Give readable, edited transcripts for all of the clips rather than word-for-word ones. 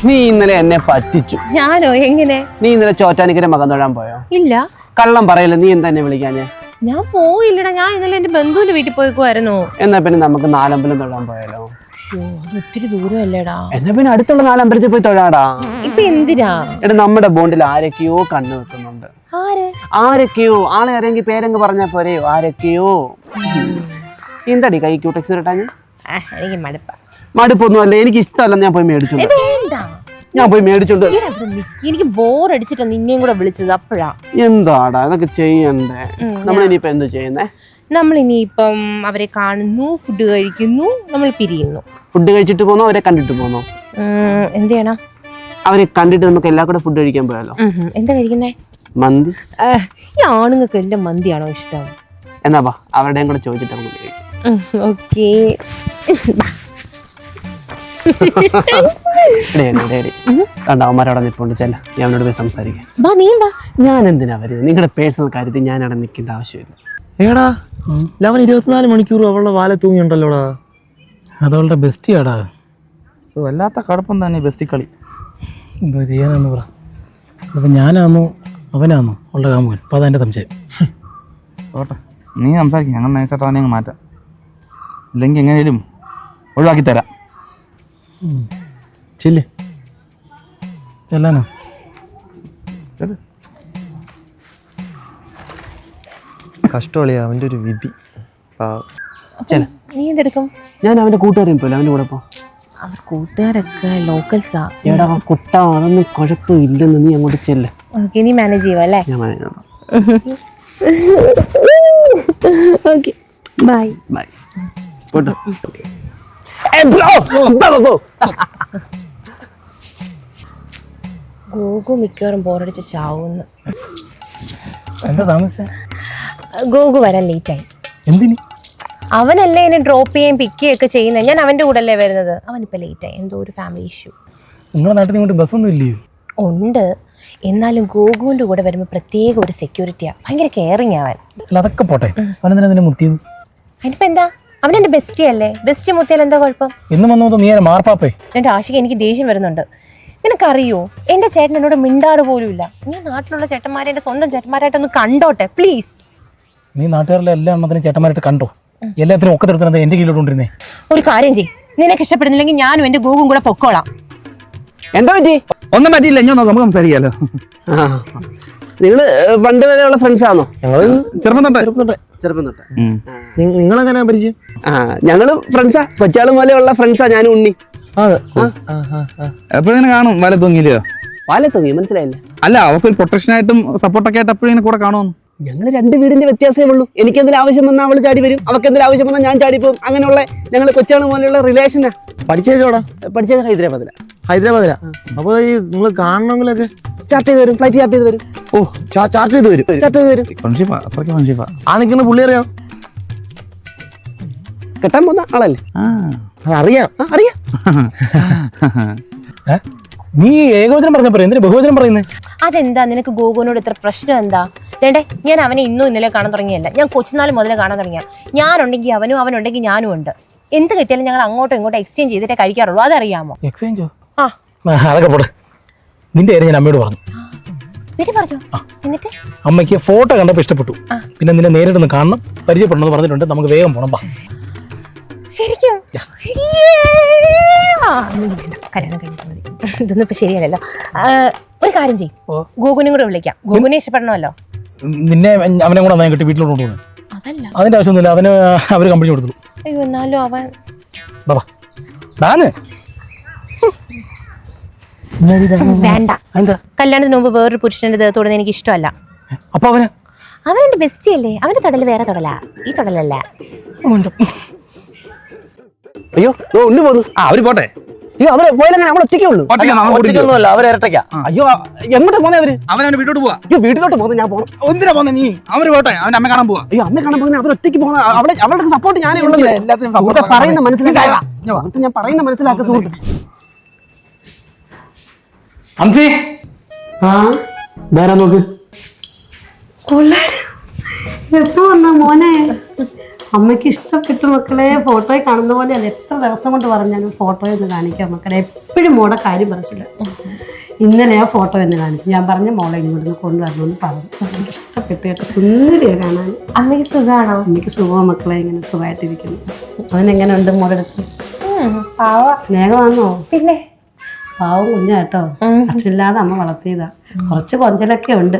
നീ ഇന്നലെ എന്നെ പറ്റിച്ചു. ഞാനോ? എങ്ങനെ? നീ ഇന്നലെ ചോറ്റാനിക്കര മകൻ തൊഴാൻ പോയോ? ഇല്ല. കള്ളം പറയല്ലേ, നീ എന്താ എന്നെ വിളിക്കാഞ്ഞേ? ഞാൻ പോയില്ലടാ, ഞാൻ ഇന്നലെ എന്റെ ബന്ധുവിന്റെ വീട്ടിൽ പോയിക്കുമായിരുന്നു. എന്നാ പിന്നെ നമുക്ക് നാലമ്പലം തൊഴാൻ പോയാലോ? അത് ഒത്തിരി ദൂരമല്ലേടാ. എന്നാ പിന്നെ അടുത്തുള്ള നാലമ്പലത്തിൽ പോയി തൊഴാടാ. ഇപ്പൊ എന്തിനാ? എടാ നമ്മുടെ ബോണ്ടിൽ ആരൊക്കെയോ കണ്ണു വെക്കുന്നുണ്ട്. ആരൊക്കെയോ? ആളെ അറിയെങ്കിൽ പേരങ്ങ് പറഞ്ഞാ പോരെയോ? ആരൊക്കെയോ. എന്താടി കൈ ക്യൂടെക്സ് ഇട്ടാഞ്ഞ്? എനിക്ക് മടുപ്പൊന്നും അല്ല, എനിക്ക് ഇഷ്ടമല്ല. ഞാൻ പോയി മേടിച്ചോണ്ട് എനിക്ക് ബോറടിച്ചിട്ടാ നിന്നെയും കൂടെ വിളിച്ചത്. അപ്പഴാ എന്താടാ ഇതൊക്കെ ചെയ്യണ്ടേ? നമ്മളിനിയിപ്പോ എന്താ ചെയ്യുന്നേ? നമ്മളിനിയിപ്പം അവരെ കാണുന്നു, ഫുഡ് കഴിക്കുന്നു, നമ്മൾ പിരിയുന്നു. ഫുഡ് കഴിച്ചിട്ട് പോന്നോ അവരെ കണ്ടിട്ട് പോന്നോ? എന്ത് ചെയ്യണം? അവരെ കണ്ടിട്ട് നമുക്ക് എല്ലാ കൂടെ ഫുഡ് കഴിക്കാൻ പോയാലോ? എന്താ കഴിക്കുന്നേ? മന്തി. ഈ ആണുങ്ങൾക്ക് എല്ലാം മന്തിയാണോ ഇഷ്ടം? എന്നാ വാ, അവരുടെയും കൂടെ ചോദിച്ചിട്ട് നമുക്ക് കഴിക്കാം. ഓക്കേ. അവന്മാരവിടെ നിൽപ്പുണ്ട്, ചെല്ല ഞാൻ അവനോട് പോയി സംസാരിക്കാം. ഞാൻ എന്തിനാ വരുന്നത്? നിങ്ങളുടെ പേഴ്സണൽ കാര്യത്തിൽ ഞാൻ അവിടെ നിൽക്കേണ്ട ആവശ്യമില്ല. ഏടാ അവൻ 24 മണിക്കൂർ അവളുടെ വാല തൂങ്ങിയുണ്ടല്ലോടാ. അതവളുടെ ബെസ്റ്റിയാടാ. വല്ലാത്ത കടപ്പം തന്നെ ബെസ്റ്റി കളി. എന്തോ ചെയ്യാനാന്ന് പറ. അപ്പം ഞാനാന്നോ അവനാന്നോ അവളുടെ കാമുകൻ? അപ്പം അതെൻ്റെ സംശയം. ഓട്ടെ, നീ സംസാരിക്കും, ഞങ്ങൾ നൈസായിട്ട് അവനെ അങ്ങ് മാറ്റാം. ഇല്ലെങ്കിൽ എങ്ങനെയും ഒഴിവാക്കി തരാം. ചെല്ല്. ചെല്ലാനോ? കഷ്ടമുള്ളിയാ അവൻ്റെ ഒരു വിധി. നീ എന്തെടുക്കും? ഞാൻ അവന്റെ കൂട്ടുകാരൻ പോലെ അവന്റെ കൂടെ പോ. അവർ കൂട്ടുകാരൊക്കെ ലോക്കൽസാ. എടാ കുട്ട, അതൊന്നും കുഴപ്പമില്ലെന്ന്. നീ അങ്ങോട്ട് ചെല്ല്. ഓക്കെ, നീ മാനേജ് ചെയ്യുക അല്ലേ? ഞാൻ മാനേജ് ചെയ്യാം. Okay, bye bye. പോട്ടെ. ഗോഗു മിക്കവാറും ബോറടിച്ച് ചാവുന്നു. എന്താ താമസിച്ച? ഗോഗു വരാൻ ലേറ്റായി. എന്തിന്? അവനല്ലേ എന്നെ ഡ്രോപ്പ് ചെയ്യുകയും പിക്ക് ചെയ്യുകയൊക്കെ ചെയ്യുന്നത്. ഞാൻ അവൻ്റെ കൂടെ അല്ലേ വരുന്നത്. അവനിപ്പോൾ ലേറ്റായി, എന്തോ ഒരു ഫാമിലി ഇഷ്യൂ. നിങ്ങളുടെ നാട്ടിൽ ഇങ്ങോട്ട് ബസ്സൊന്നും ഇല്ലയോ? ഉണ്ട്, എന്നാലും ഗോഗുവിൻ്റെ കൂടെ വരുമ്പോൾ പ്രത്യേക ഒരു സെക്യൂരിറ്റിയാണ്. ഭയങ്കര കെയറിങ് അവൻ. അല്ല അതൊക്കെ പോട്ടെ, അവനെന്തിനാ നിന്നെ മുത്തിയത്? അതിനിപ്പോൾ എന്താ? അവനെൻ്റെ ബെസ്റ്റി അല്ലേ. ബെസ്റ്റ് മുത്തിയാൽ എന്താ കുഴപ്പം? എന്ന് വന്നു നീ മാർപ്പാപ്പേ. എൻ്റെ ആശിക, എനിക്ക് ദേഷ്യം വരുന്നുണ്ട്. നിനക്കറിയോ, എൻ്റെ ചേട്ടൻ എന്നോട് മിണ്ടാറ് പോലും ഇല്ല. ഞാൻ നാട്ടിലുള്ള ചേട്ടന്മാരെ എൻ്റെ സ്വന്തം ചേട്ടന്മാരായിട്ടൊന്ന് കണ്ടോട്ടെ പ്ലീസ്. നീ നാട്ടുകാരിലെ എല്ലാ എണ്ണത്തിനും ചേട്ടന്മാരായിട്ട് കണ്ടോ? എല്ലാത്തിനും ഒക്കെ തരത്തിനെന്താ എൻ്റെ കീഴിലോട്ടുകൊണ്ടിരുന്നേ? ഒരു കാര്യം ചെയ്യ്, നിനക്ക് ഇഷ്ടപ്പെടുന്നില്ലെങ്കിൽ ഞാനും എൻ്റെ ഗോഗും കൂടെ പൊക്കോളാം. എന്താ പറ്റി? ഒന്നും പറ്റിയില്ല, ഞാൻ നമുക്ക് സംസാരിക്കാമല്ലോ. നിങ്ങള് പണ്ട് വരെയുള്ള ഫ്രണ്ട്സ് ആണോ? ഞങ്ങള് ചെറുപ്പം തൊട്ട്. നിങ്ങളെങ്ങനെ പരിചയം? ഞങ്ങള് ഫ്രണ്ട്സാ, കൊച്ചാളും പോലെയുള്ള ഫ്രണ്ട്സാ. ഞാനും ഉണ്ണി. എപ്പോഴും കാണും വാല തൂങ്ങിയില്ലയോ? വാല തൂങ്ങി മനസ്സിലായില്ല? അല്ല, അവക്കൊരു പ്രൊട്ടക്ഷനായിട്ടും സപ്പോർട്ടൊക്കെ ആയിട്ട് എപ്പോഴും കൂടെ കാണുമെന്ന്. ഞങ്ങൾ 2 വീടിന്റെ വ്യത്യാസമേ ഉള്ളൂ. എനിക്ക് എന്തെങ്കിലും ആവശ്യം വന്നാൽ അവള് ചാടി വരും, അവൾക്ക് എന്തെങ്കിലും ആവശ്യം വന്നാൽ ഞാൻ ചാടി പോകും. അങ്ങനെയുള്ള ഞങ്ങൾ കൊച്ചാളും പോലെയുള്ള റിലേഷനാ. പഠിച്ചേച്ചോടാ? പഠിച്ചത് ഹൈദരാബാദിലാ. അപ്പൊ ഈ നിങ്ങൾ കാണണമെങ്കിലൊക്കെ ചാർട്ട് ചെയ്ത് വരും, ഫ്ലൈറ്റ് ചാർട്ട് ചെയ്ത് വരും. ഓ, ചാർട്ട് ചെയ്ത് വരും. ആ നിൽക്കുന്ന പുള്ളി അറിയാം? കെട്ടാൻ പോകുന്ന ആളല്ലേ? അറിയാം. നീ ഏകവചനം പറഞ്ഞപ്പോ എന്തിനാ ബഹുവചനം പറയുന്നത്? അതെന്താ നിനക്ക് ഗോകുവിനോട് ഇത്ര പ്രശ്നം എന്താ? വേണ്ടേ, ഞാൻ അവനെ ഇന്നും ഇന്നലെ കാണാൻ തുടങ്ങിയല്ല, ഞാൻ കൊച്ചുനാൾ മുതലേ കാണാൻ തുടങ്ങിയ. ഞാനുണ്ടെങ്കിൽ അവനും, അവനുണ്ടെങ്കിൽ ഞാനും ഉണ്ട്. എന്ത് കിട്ടിയാലും ഞങ്ങൾ അങ്ങോട്ടും ഇങ്ങോട്ടും എക്സ്ചേഞ്ച് ചെയ്തിട്ടേ കഴിക്കാറുള്ളൂ. അതറിയാമോ? എക്സ്ചേഞ്ചോ? അതൊക്കെ പോട്ടെ. നിന്റെ കാര്യം ഞാൻ അമ്മയോട് പറഞ്ഞു. എന്നിട്ട് അമ്മയ്ക്ക് ഫോട്ടോ കണ്ടപ്പോൾ ഇഷ്ടപ്പെട്ടു. പിന്നെ നിന്നെ നേരിട്ടൊന്ന് കാണണം, പരിചയപ്പെടണമെന്ന് പറഞ്ഞിട്ടുണ്ട്. നമുക്ക് വേഗം പോണം. ശരിക്കും കല്യാണം കഴിഞ്ഞിട്ട് മതി. ഇതൊന്നും ഇപ്പൊ ശരിയല്ലല്ലോ. ഒരു കാര്യം ചെയ്യും, ഗോകുനും കൂടെ വിളിക്കാം. ഗോകുനെ ഇഷ്ടപ്പെടണമല്ലോ. നിന്നെ അവനെ കൂടെ കിട്ടി വീട്ടിലോട്ട് കൊണ്ടുപോകുന്നത്? അതല്ല, അതിന്റെ ആവശ്യമൊന്നുമില്ല. അവര് കമ്പനി കൊടുത്തു. അയ്യോ, എന്നാലും അവൻ വേണ്ട. കല്യാണത്തിന് മുമ്പ് വേറൊരു പുരുഷന്റെ ദേഹത്തോടെ എനിക്ക് ഇഷ്ടമല്ല. അപ്പൊ അവൻ എന്റെ ബെസ്റ്റി അല്ലേ. അവന്റെ തൊടല് വേറെ തൊടലാ, ഈ തൊടലല്ല. അയ്യോ ഉണ്ണി പോന്നു. അവര് പോട്ടെ. അവരെ പോയാലും നമ്മൾ ഒറ്റയ്ക്കുള്ളൂ. അവരേരട്ടയ്ക്കാ. അയ്യോ എങ്ങോട്ടാ പോന്നെ അവര്? അവനെ വീട്ടിലോട്ട് പോവാ. അയ്യോ വീട്ടിലോട്ട് പോകുന്നത് ഞാൻ പോകണം. ഒന്നിനാ പോന്നെ നീ? അവര് പോട്ടെ, അവന്റെ അമ്മ കാണാൻ പോവാ. അയ്യോ അമ്മ കാണാൻ പോകുന്നത് അവർ ഒറ്റയ്ക്ക് പോകുന്ന. അവളുടെ സപ്പോർട്ട് ഞാൻ പറയുന്ന മനസ്സിലാക്കുക. ഞാൻ പറയുന്ന മനസ്സിലാക്കുക സുഹൃത്ത്. അംസി നോക്ക്. എപ്പോ വന്ന മോനെ? അമ്മയ്ക്ക് ഇഷ്ടപ്പെട്ടു മക്കളെ. ഫോട്ടോയിൽ കാണുന്ന പോലെ അല്ല, എത്ര ദിവസം കൊണ്ട് പറഞ്ഞാലും ഫോട്ടോയിൽ ഒന്ന് കാണിക്കാം മക്കളെ. എപ്പോഴും മോടെ കാര്യം പറിച്ചില്ല. ഇന്നലെ ആ ഫോട്ടോ എന്ന് കാണിച്ചു. ഞാൻ പറഞ്ഞ മോളെ ഇങ്ങോട്ട് കൊണ്ടുവരണമെന്ന് പറഞ്ഞു. എനിക്ക് ഇഷ്ടപ്പെട്ടു കേട്ടോ, സുന്ദരിയെ കാണാൻ. അമ്മയ്ക്ക് സുഖമാണോ? എനിക്ക് സുഖം മക്കളെ, ഇങ്ങനെ സുഖമായിട്ടിരിക്കുന്നു. അവനെങ്ങനെ ഉണ്ട് മോടെ അടുത്ത്? സ്നേഹമാണോ? പിന്നെ പാവം കുഞ്ഞാ കേട്ടോ, അച്ഛനില്ലാതെ അമ്മ വളർത്തിയതാ. കുറച്ച് കൊഞ്ചലൊക്കെ ഉണ്ട്,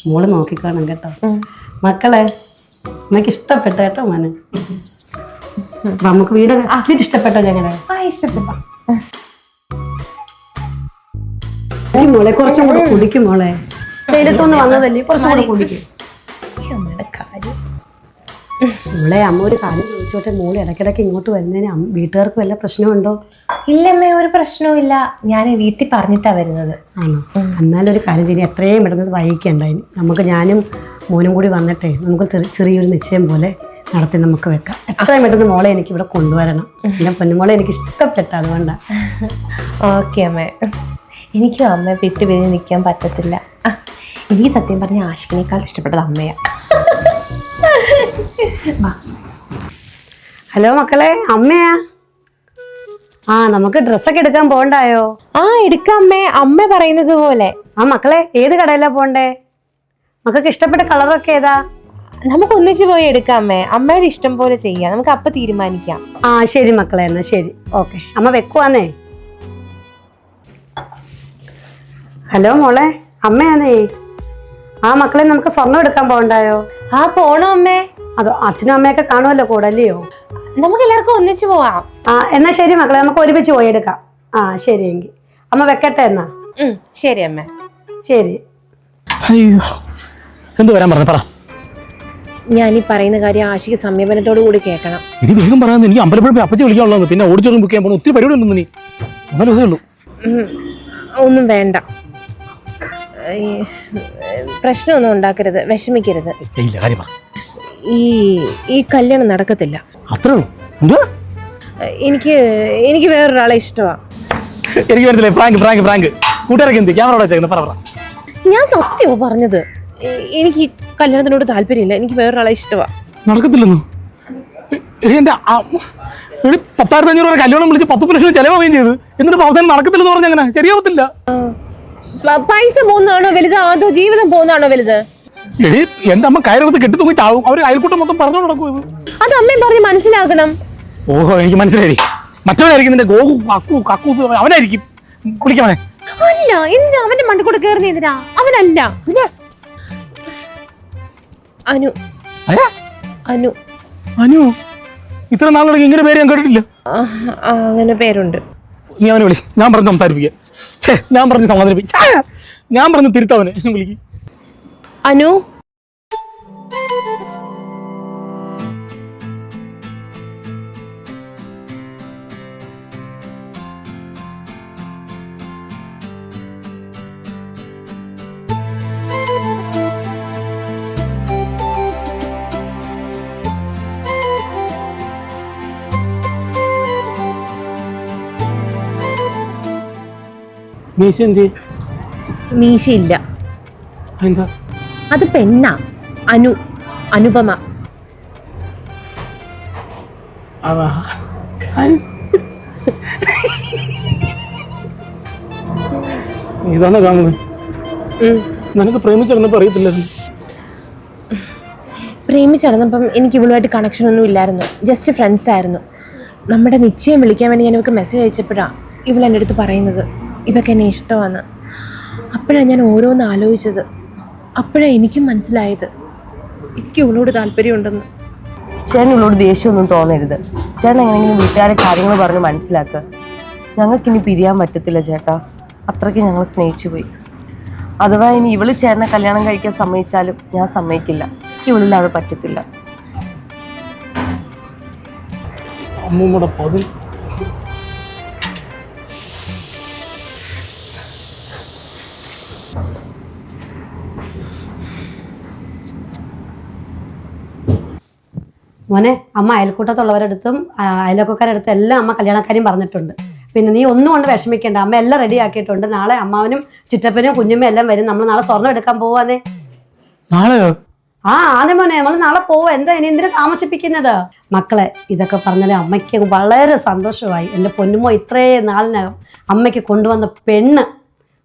മോള് നോക്കിക്കോണം കേട്ടോ മക്കളെ. അമ്മയ്ക്ക് ഇഷ്ടപ്പെട്ട കേട്ടോ മോനെ. അപ്പൊ നമുക്ക് വീട് ഇഷ്ടപ്പെട്ടോ? ഞങ്ങളെ ഇഷ്ടപ്പെട്ടു. മോളെ കുറച്ചും കൂടെ കുടിക്കും മോളെ. വെയിലത്തൊന്ന് വന്നതല്ലേ, കുറച്ചും കൂടെ കുടിക്കും മോളെ. അമ്മ ഒരു കാര്യം ചോദിച്ചോട്ടെ, മോള് ഇടയ്ക്കിടയ്ക്ക് ഇങ്ങോട്ട് വരുന്നതിന് വീട്ടുകാർക്ക് വല്ല പ്രശ്നമുണ്ടോ? ഇല്ലമ്മേ, ഒരു പ്രശ്നവും ഇല്ല. ഞാൻ വീട്ടിൽ പറഞ്ഞിട്ടാ വരുന്നത്. ആണോ? എന്നാലൊരു കാര്യം ചെയ്യും, എത്രയും പെട്ടെന്ന് വൈകിക്കണ്ടായിന്. നമുക്ക് ഞാനും മോനും കൂടി വന്നിട്ടേ നമുക്ക് ചെറിയൊരു നിശ്ചയം പോലെ നടത്തി നമുക്ക് വെക്കാം. എത്രയും പെട്ടെന്ന് മോളെ എനിക്ക് ഇവിടെ കൊണ്ടുവരണം. പിന്നെ പൊന്നുമോളെ എനിക്ക് ഇഷ്ടപ്പെട്ട, അതുകൊണ്ടാണ്. ഓക്കെ അമ്മേ. എനിക്കും അമ്മ വിട്ട് പിരിഞ്ഞ് നിൽക്കാൻ പറ്റത്തില്ല. എനിക്ക് സത്യം പറഞ്ഞ ആഷിഖിനേക്കാൾ ഇഷ്ടപ്പെട്ടത് അമ്മയാ. ഹലോ മക്കളെ, അമ്മയാ? ആ, നമുക്ക് ഡ്രസ്സൊക്കെ എടുക്കാൻ പോണ്ടായോ? എടുക്കാം അമ്മേ, അമ്മ പറയുന്നത് പോലെ. മക്കളെ ഏത് കടയിലാ പോണ്ടേ? മക്കൾക്ക് ഇഷ്ടപ്പെട്ട കളറൊക്കെ ഏതാ? നമുക്ക് ഒന്നിച്ച് പോയി എടുക്കാം അമ്മേ. അമ്മയുടെ ഇഷ്ടം പോലെ ചെയ്യാം, നമുക്ക് അപ്പൊ തീരുമാനിക്കാം. ശരി മക്കളെ, എന്നാ ശരി, ഓക്കെ. അമ്മ വെക്കുവാന്നേ. ഹലോ മോളെ, അമ്മയാന്നേ. മക്കളെ നമുക്ക് സ്വർണം എടുക്കാൻ പോകണ്ടായോ? പോണോ അമ്മേ? അതോ അച്ഛനും അമ്മയൊക്കെ കാണുമല്ലോ കൂടെ, അല്ലയോ? നമുക്ക് എല്ലാവർക്കും ഒന്നിച്ച് പോവാം. എന്നാ ശരി മക്കളെ, നമുക്ക് ഒരുമിച്ച് പോയി എടുക്കാം. ശരി എങ്കിൽ അമ്മ വെക്കട്ടെ എന്നാ. ശരി അമ്മ. ശരി. അയ്യോ, എന്ത് വരാൻ പറഞ്ഞ പറ. ഞാൻ ഈ പറയുന്ന കാര്യം ആഷിക്ക് സംയമനത്തോടു കൂടി കേൾക്കണം. ഇനി വേഗം പറയാൻ, എനിക്ക് അമ്പലപ്പുഴ അപ്പച്ചി വിളിക്കാനുള്ളത്, പിന്നെ ഓടിച്ചോറും ബുക്ക് ചെയ്യാൻ പോകണം. ഒത്തിരി പരിപാടി ഉണ്ടെന്ന്. നീ അങ്ങനെ ദിവസമേ ഉള്ളൂ. ഒന്നും വേണ്ട, പ്രശ്നമൊന്നും ഉണ്ടാക്കരുത്, വിഷമിക്കരുത്. ഈ കല്യാണം നടക്കത്തില്ല. അത്രേ ഉള്ളൂ. എന്തുവാ? എനിക്ക് വേറൊരാളെ ഇഷ്ടമാണ്. എനിക്ക് വരത്തില്ലേ? ഫ്രാങ്ക് ഫ്രാങ്ക് ഫ്രാങ്ക് കൂട്ടുകാരൊക്കെ എന്ത് ക്യാമറ വെച്ചേക്കുന്നത്? പറ. ഞാൻ സത്യമോ പറഞ്ഞത്? എനിക്ക് ഈ കല്യാണത്തിനോട് താല്പര്യമില്ല, എനിക്ക് വേറൊരാളെ ഇഷ്ടമാണ്. നടക്കത്തില്ലെന്നു? എന്റെ 10,500 രൂപ കല്യാണം വിളിച്ച് 10 ലക്ഷം ചെലവാകുകയും ചെയ്ത്, എന്നിട്ട് അവസാനം നടക്കത്തില്ലെന്ന് പറഞ്ഞ അങ്ങനെ ശരിയാവത്തില്ല. പൈസ പോകുന്നതാണോ വലുത്, അതോ ജീവിതം പോകുന്നതാണോ വലുത്? എടി, എന്റെ അമ്മ കയറെടുത്ത് കെട്ടിത്തൂങ്ങി ചാവും. അവർ അയൽക്കൂട്ടം മൊത്തം പറഞ്ഞു നടക്കും. ഇത് അത് അമ്മയും പറഞ്ഞ് മനസ്സിലാക്കണം. ഓഹോ, എനിക്ക് മനസ്സിലായി. മറ്റവനായിരിക്കും നിന്റെ ഗോകു കക്കൂസ്, അവനായിരിക്കും. കുളിക്കവനെ അല്ല. എന്തിനാ അവന്റെ മണ്ടി കൂടെ കയറുന്ന? എന്തിനാ? അവനല്ല. അനു. അനു. അനു? ഇത്ര നാളെ ഇങ്ങനെ പേര് ഞാൻ കേട്ടിട്ടില്ല. അങ്ങനെ പേരുണ്ട്. നീ അവനെ വിളി, ഞാൻ പറഞ്ഞ് സംസാരിപ്പിക്കുക. ഞാൻ പറഞ്ഞ് സമാധാനിപ്പിക്ക, ഞാൻ പറഞ്ഞ് തിരുത്തവനെ വിളിക്ക്. അനു. മീശ എന്ത്? മീശയില്ല. എന്താ? അത് പെണ്ണാ. അനു. അനുപമ. ഇതാണോ കാണുന്നത്? നിനക്ക് പ്രേമിച്ചിരുന്നപ്പോ അറിയത്തില്ലായിരുന്നു? പ്രേമിച്ചിടന്നപ്പം എനിക്ക് ഇവളുമായിട്ട് കണക്ഷൻ ഒന്നും ഇല്ലായിരുന്നു, ജസ്റ്റ് ഫ്രണ്ട്സ് ആയിരുന്നു. നമ്മുടെ നിശ്ചയം വിളിക്കാൻ വേണ്ടി ഞാൻ ഇവൾക്ക് മെസ്സേജ് അയച്ചപ്പോഴാണ് ഇവൾ എൻ്റെ അടുത്ത് പറയുന്നത് ഇവൾക്ക് എന്നെ ഇഷ്ടമാണ്. അപ്പോഴാണ് ഞാൻ ഓരോന്ന് ആലോചിച്ചത്. അപ്പോഴാണ് എനിക്കും മനസ്സിലായത് എനിക്ക് ഇവളോട് താല്പര്യമുണ്ടെന്ന്. ചേട്ടൻ ഇവളോട് ദേഷ്യമൊന്നും തോന്നരുത്. ചേട്ടൻ എങ്ങനെയെങ്കിലും വീട്ടുകാരെ കാര്യങ്ങൾ പറഞ്ഞ് മനസ്സിലാക്കുക. ഞങ്ങൾക്കിനി പിരിയാൻ പറ്റത്തില്ല ചേട്ടാ, അത്രയ്ക്ക് ഞങ്ങൾ സ്നേഹിച്ചു പോയി. അഥവാ ഇനി ഇവള് ചേട്ടനെ കല്യാണം കഴിക്കാൻ സമ്മതിച്ചാലും ഞാൻ സമ്മതിക്കില്ല. എനിക്ക് ഇവളില്ലാതെ പറ്റത്തില്ല. അമ്മൂമ്മയുടെ പതിൽ മോനെ, അമ്മ അയൽക്കൂട്ടത്തുള്ളവരടുത്തും അയൽവക്കക്കാരടുത്തും എല്ലാം അമ്മ കല്യാണക്കാരും പറഞ്ഞിട്ടുണ്ട്. പിന്നെ നീ ഒന്നും കൊണ്ട് വിഷമിക്കേണ്ട, അമ്മ എല്ലാം റെഡി ആക്കിയിട്ടുണ്ട്. നാളെ അമ്മാവനും ചിറ്റപ്പനും കുഞ്ഞുമ്മയും എല്ലാം വരും. നമ്മൾ നാളെ സ്വർണ്ണം എടുക്കാൻ പോവാന്നേ. നാളെയോ? ആദ്യം മോനെ നമ്മൾ നാളെ പോവാ. എന്താ ഇനി എന്തിനാ താമസിപ്പിക്കുന്നത്? മക്കളെ, ഇതൊക്കെ പറഞ്ഞാൽ അമ്മയ്ക്ക് വളരെ സന്തോഷമായി. എൻ്റെ പൊന്നുമോ ഇത്രയും നാളിനകം അമ്മയ്ക്ക് കൊണ്ടുവന്ന പെണ്ണ്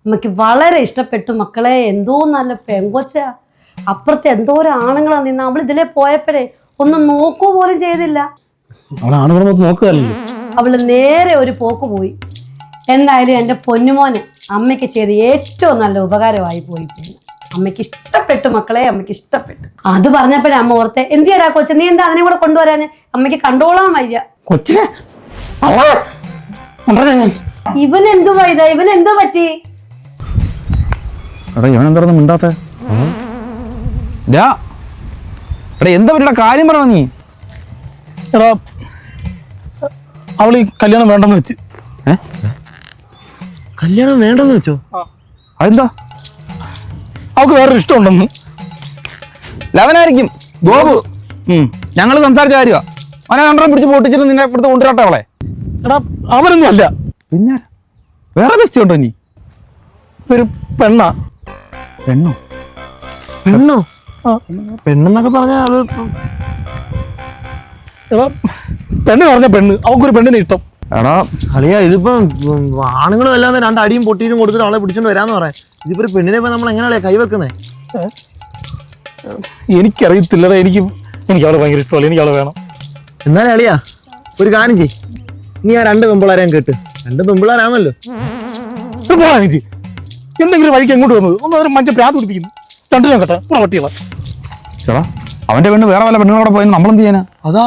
അമ്മയ്ക്ക് വളരെ ഇഷ്ടപ്പെട്ടു. മക്കളെ, എന്തോ നല്ല പെങ്കൊച്ച. അപ്പുറത്തെ എന്തോരം ആണുങ്ങളാ നിന്ന്. അവൾ ഇതിലേ പോയപ്പോഴേ ഒന്നും നോക്കുക പോലും ചെയ്തില്ല. ആണുങ്ങളെ നോക്കുകയല്ലോ. അവള് നേരെ ഒരു പോക്ക് പോയി. എന്തായാലും എൻ്റെ പൊന്നുമോന് അമ്മയ്ക്ക് ചെയ്ത് ഏറ്റവും നല്ല ഉപകാരമായി പോയി. അമ്മയ്ക്ക് ഇഷ്ടപ്പെട്ടു മക്കളെ, അമ്മയ്ക്ക് ഇഷ്ടപ്പെട്ടു. അത് പറഞ്ഞപ്പോഴേ അമ്മ ഓർത്തെ, എന്തിയാടാ കൊച്ചു, നീ എന്താ അതിനെ കൂടെ കൊണ്ടുവരാന്? അമ്മയ്ക്ക് കണ്ടോളാൻ വയ്യ. കൊച്ചിനെ ഇവനെന്തോ വൈദാ, ഇവനെന്തോ പറ്റി? എടാ ഇവനെന്താ മിണ്ടാത്ത? എന്താ പറ്റിയ കാര്യം പറ നീ? എടാ അവള് ഈ കല്യാണം വേണ്ടെന്ന് വെച്ച്. കല്യാണം വേണ്ടെന്ന് വെച്ചോ? അതെന്താ? അവൾക്ക് വേറൊരു ഇഷ്ടമുണ്ടെന്ന്. ലവനായിരിക്കും ഗോപു. ഞങ്ങൾ സംസാരിച്ച കാര്യമാണ്. അവനെ കണ്ടം പിടിച്ച് പൊട്ടിച്ചിട്ട് നിന്നെ ഇവിടുത്തെ കൊണ്ടുവരട്ടെ അവളെ. എടാ അവനൊന്നും അല്ല. പിന്നെ വേറെ ബെസ്റ്റ് ഉണ്ടോ? നീ ഇതൊരു പെണ്ണാ. പെണ്ണോ? പെണ്ണോ? ആ പെണ്ണെന്നൊക്കെ പറഞ്ഞാൽ അത് എടാ പെണ്ണ് പറഞ്ഞ പെണ്ണ്, അവൾക്കൊരു പെണ്ണിനെ ഇഷ്ടം. എടാ അളിയാ, ഇതിപ്പം ആണുങ്ങളും അല്ലാതെ 2 അടിയും പൊട്ടിയും കൊടുത്തിട്ട് അവളെ പിടിച്ചോണ്ട് വരാന്ന് പറയാം. ഇതിപ്പോ ഒരു പെണ്ണിനെ നമ്മൾ എങ്ങനെയാ കൈവെക്കുന്നേ? എനിക്കറിയത്തില്ലടാ. എനിക്ക് അവളെ ഭയങ്കര ഇഷ്ടമല്ല. എനിക്ക് അവളെ വേണം. എന്നാലും അളിയാ ഒരു കാര്യം ചെയ്, നീ ആ 2 പെമ്പിളാരെയും കേട്ട്. 2 പെമ്പിളാരാന്നല്ലോ. പോകാനിച്ച് എന്തെങ്കിലും വഴിക്ക് എങ്ങോട്ട് വന്നത് ഒന്ന് മഞ്ച പ്രാന്ത് പിടിപ്പിക്കുന്നു. 2 ഞാൻ കേട്ടെ പട്ടികളെ. ചേട്ടാ അവന്റെ പെണ്ണ് വേറെ വല്ല പെണ്ണുങ്ങളോടെ പോയി നമ്മളെന്ത് ചെയ്യാനാ? അതാ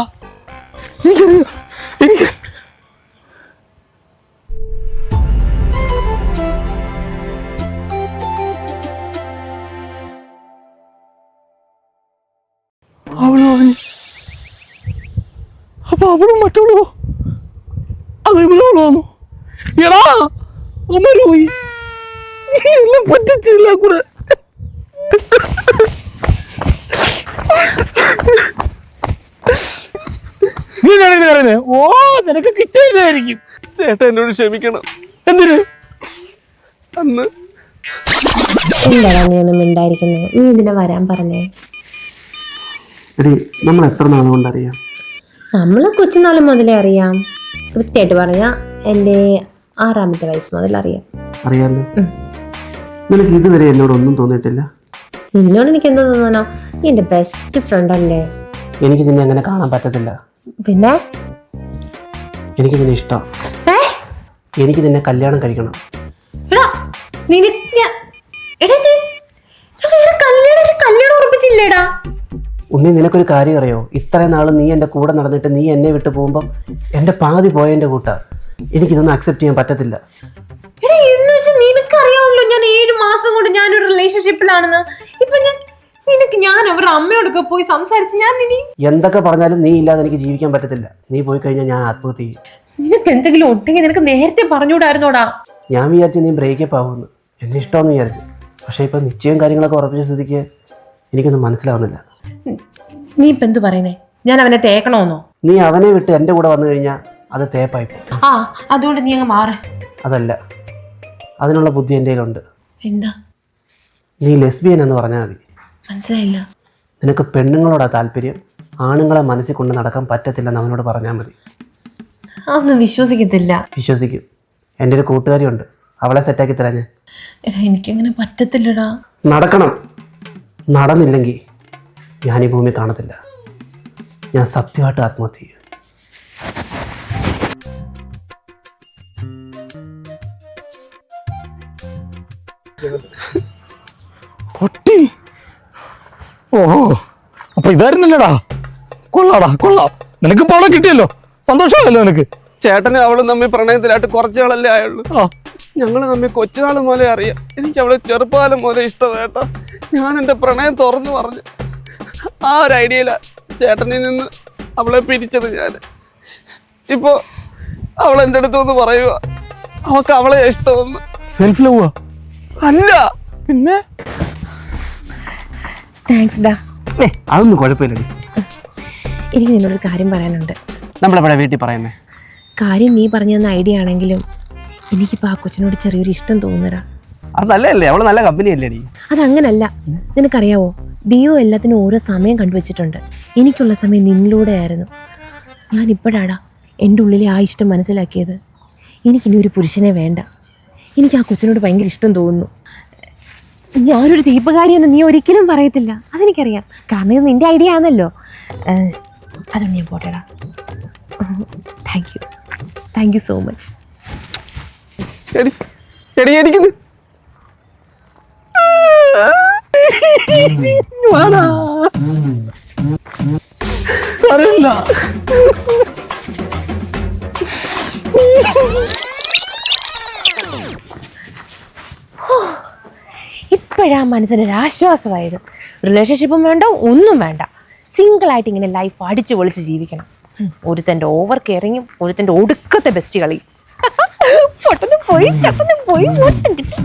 എനിക്ക് അവളോ അപ്പൊ അവളും മറ്റുള്ളോ അത് ഇവളോളാന്നു. എടാ അമ്മര് പോയി എല്ലാം പറ്റിച്ചില്ല കൂടെ. നീ പറയുന്നേ ഓ നിനക്ക് കിട്ടിയതായിരിക്കും. ചേട്ടാ എന്നോട് ക്ഷമിക്കണം. എന്തിന്? അന്ന് എന്താടാ നീ ഒന്നും മിണ്ടായിരിക്കുന്നത്? നീ ഇതിനെ വരാൻ പറഞ്ഞേ. എടി, നമ്മൾ എത്ര നാളുകൊണ്ടറിയാം? നമ്മള് കൊച്ചുനാൾ മുതലേ അറിയാം. കൃത്യമായിട്ട് പറഞ്ഞാൽ എൻ്റെ 6ാമത്തെ വയസ്സ് മുതൽ അറിയാം. അറിയാമല്ലോ. നിനക്ക് ഇതുവരെ എന്നോടൊന്നും തോന്നിയിട്ടില്ല? നിന്നോട് എനിക്ക് എന്താ തോന്നണോ? നീ എൻ്റെ ബെസ്റ്റ് ഫ്രണ്ട് അല്ലേ? എനിക്ക് നിന്നെ അങ്ങനെ കാണാൻ പറ്റത്തില്ല. പിന്നെ എനിക്ക് നിന്നെ ഇഷ്ടം. എനിക്ക് നിന്നെ കല്യാണം കഴിക്കണം. കല്യാണം ഉറപ്പിച്ചില്ലേടാ? ഉണ്ണി, നിനക്കൊരു കാര്യം അറിയോ? ഇത്രയും നാൾ നീ എൻ്റെ കൂടെ നടന്നിട്ട് നീ എന്നെ വിട്ടു പോകുമ്പോൾ എൻ്റെ പാതി പോയതിൻ്റെ കൂട്ടാ. എനിക്കിതൊന്നും അക്സെപ്റ്റ് ചെയ്യാൻ പറ്റത്തില്ല. നിനക്കറിയാമല്ലോ ഞാൻ 7 മാസം കൊണ്ട് ഞാനൊരു റിലേഷൻഷിപ്പിലാണെന്ന്. ഇപ്പൊ ഞാൻ അവരുടെ അമ്മയോടൊക്കെ പോയി സംസാരിച്ച് ഞാൻ ഇനി എന്തൊക്കെ പറഞ്ഞാലും നീ ഇല്ലാതെ എനിക്ക് ജീവിക്കാൻ പറ്റത്തില്ല. നീ പോയി കഴിഞ്ഞാൽ ഞാൻ ആത്മഹത്യ ചെയ്യും. നിനക്ക് എന്തെങ്കിലും ഒട്ടെങ്കിൽ നിനക്ക് നേരത്തെ പറഞ്ഞുകൂടായിരുന്നോടാ? ഞാൻ വിചാരിച്ചു നീ ബ്രേക്കപ്പ് ആവുമെന്ന്. എന്നെ ഇഷ്ടമെന്ന് വിചാരിച്ചു. പക്ഷേ ഇപ്പം നിശ്ചയം കാര്യങ്ങളൊക്കെ ഉറപ്പിച്ച സ്ഥിതിക്ക് എനിക്കൊന്നും മനസ്സിലാവുന്നില്ല. നീ ഇപ്പം എന്ത് പറയുന്നേ? ഞാൻ അവനെ തേക്കണമെന്നോ? നീ അവനെ വിട്ട് എൻ്റെ കൂടെ വന്നു കഴിഞ്ഞാൽ അത് തേപ്പായി പോകും. അതുകൊണ്ട് നീ അങ്ങ് മാറ്. അതല്ല, അതിനുള്ള ബുദ്ധി എൻ്റെ കയ്യിലുണ്ട്. എന്താ? നീ ലെസ്ബിയൻ എന്ന് പറഞ്ഞാൽ മതി. മനസ്സിലായില്ല. നിനക്ക് പെണ്ണുങ്ങളോടാ താല്പര്യം, ആണുങ്ങളെ മനസ്സിൽ കൊണ്ട് നടക്കാൻ പറ്റത്തില്ലെന്ന് അവനോട് പറഞ്ഞാൽ മതി. അതൊന്നും വിശ്വസിക്കത്തില്ല. വിശ്വസിക്കും. എൻ്റെ ഒരു കൂട്ടുകാരിയുണ്ട്, അവളെ സെറ്റാക്കി തരാൻ ഞാൻ. എടാ എനിക്കങ്ങനെ പറ്റത്തില്ലടാ. നടക്കണം. നടന്നില്ലെങ്കിൽ ഞാൻ ഈ ഭൂമി കാണത്തില്ല. ഞാൻ സത്യമായിട്ട് ആത്മഹത്യ ചെയ്യും. പൊട്ടി. ഓഹോ അപ്പൊ ഇതായിരുന്നില്ലടാ. കൊള്ളാടാ, കൊള്ളാം. നിനക്ക് പണം കിട്ടിയല്ലോ, സന്തോഷമല്ലോ നിനക്ക്. ചേട്ടനും അവളും തമ്മിൽ പ്രണയത്തിലായിട്ട് കുറച്ച് നാളല്ലേ ആയുള്ളൂ. ഞങ്ങൾ തമ്മിൽ കൊച്ചുനാൾ പോലെ അറിയാം. എനിക്ക് അവളെ ചെറുപ്പകാലം പോലെ ഇഷ്ടമേട്ടാ. ഞാൻ എൻ്റെ പ്രണയം തുറന്നു പറഞ്ഞു. ആ ഒരു ഐഡിയയിലാണ് ചേട്ടനിൽ നിന്ന് അവളെ പിരിച്ചത് ഞാൻ. ഇപ്പോൾ അവൾ എൻ്റെ അടുത്ത് ഒന്ന് പറയുക അവൾക്ക് അവളെ ഇഷ്ടമെന്ന്. സെൽഫ് ലവ് അല്ല പിന്നെ? താങ്ക്സ് ഡാ. അതൊന്നും കുഴപ്പമില്ലടി. എനിക്ക് നിന്നോടൊരു കാര്യം പറയാനുണ്ട്. നമ്മളെവിടെ വീട്ടിൽ പറയുന്നേ? കാര്യം നീ പറഞ്ഞു തന്ന ഐഡിയ ആണെങ്കിലും എനിക്കിപ്പോൾ ആ കൊച്ചിനോട് ചെറിയൊരു ഇഷ്ടം തോന്നുന്നടാ. അത് നല്ലതല്ലേ? അവള് നല്ല കമ്പനി അല്ലേടി? അതങ്ങനല്ല. നിനക്കറിയാവോ, ദൈവം എല്ലാത്തിനും ഓരോ സമയം കണ്ടുവച്ചിട്ടുണ്ട്. എനിക്കുള്ള സമയം നിന്നിലൂടെ ആയിരുന്നു. ഞാനിപ്പോഴാടാ എൻ്റെ ഉള്ളിലെ ആ ഇഷ്ടം മനസ്സിലാക്കിയത്. എനിക്കിനി ഒരു പുരുഷനെ വേണ്ട. എനിക്ക് ആ കൊച്ചിനോട് ഭയങ്കര ഇഷ്ടം തോന്നുന്നു. ഞാനൊരു തീപ്പുകാരിയെന്ന് നീ ഒരിക്കലും പറയത്തില്ല, അതെനിക്കറിയാം. കാരണം ഇത് നിൻ്റെ ഐഡിയ ആണല്ലോ. അതുകൊണ്ട് ഞാൻ പോട്ടെടാ. Thank you so much. എടി എടി എനിക്കിത് സാരമില്ല. ഇപ്പോഴാ മനസ്സിനൊരു ആശ്വാസമായത്. റിലേഷൻഷിപ്പും വേണ്ട, ഒന്നും വേണ്ട. സിംഗിളായിട്ട് ഇങ്ങനെ ലൈഫ് അടിച്ചു പൊളിച്ച് ജീവിക്കണം. ഒരുത്തൻ്റെ ഓവർ കെയറിങ്ങും ഒരുത്തൻ്റെ ഒടുക്കത്തെ ബെസ്റ്റ് കളിയും. പൊട്ടനും പോയി ചട്ടനും പോയി ഒട്ടും കിട്ടി.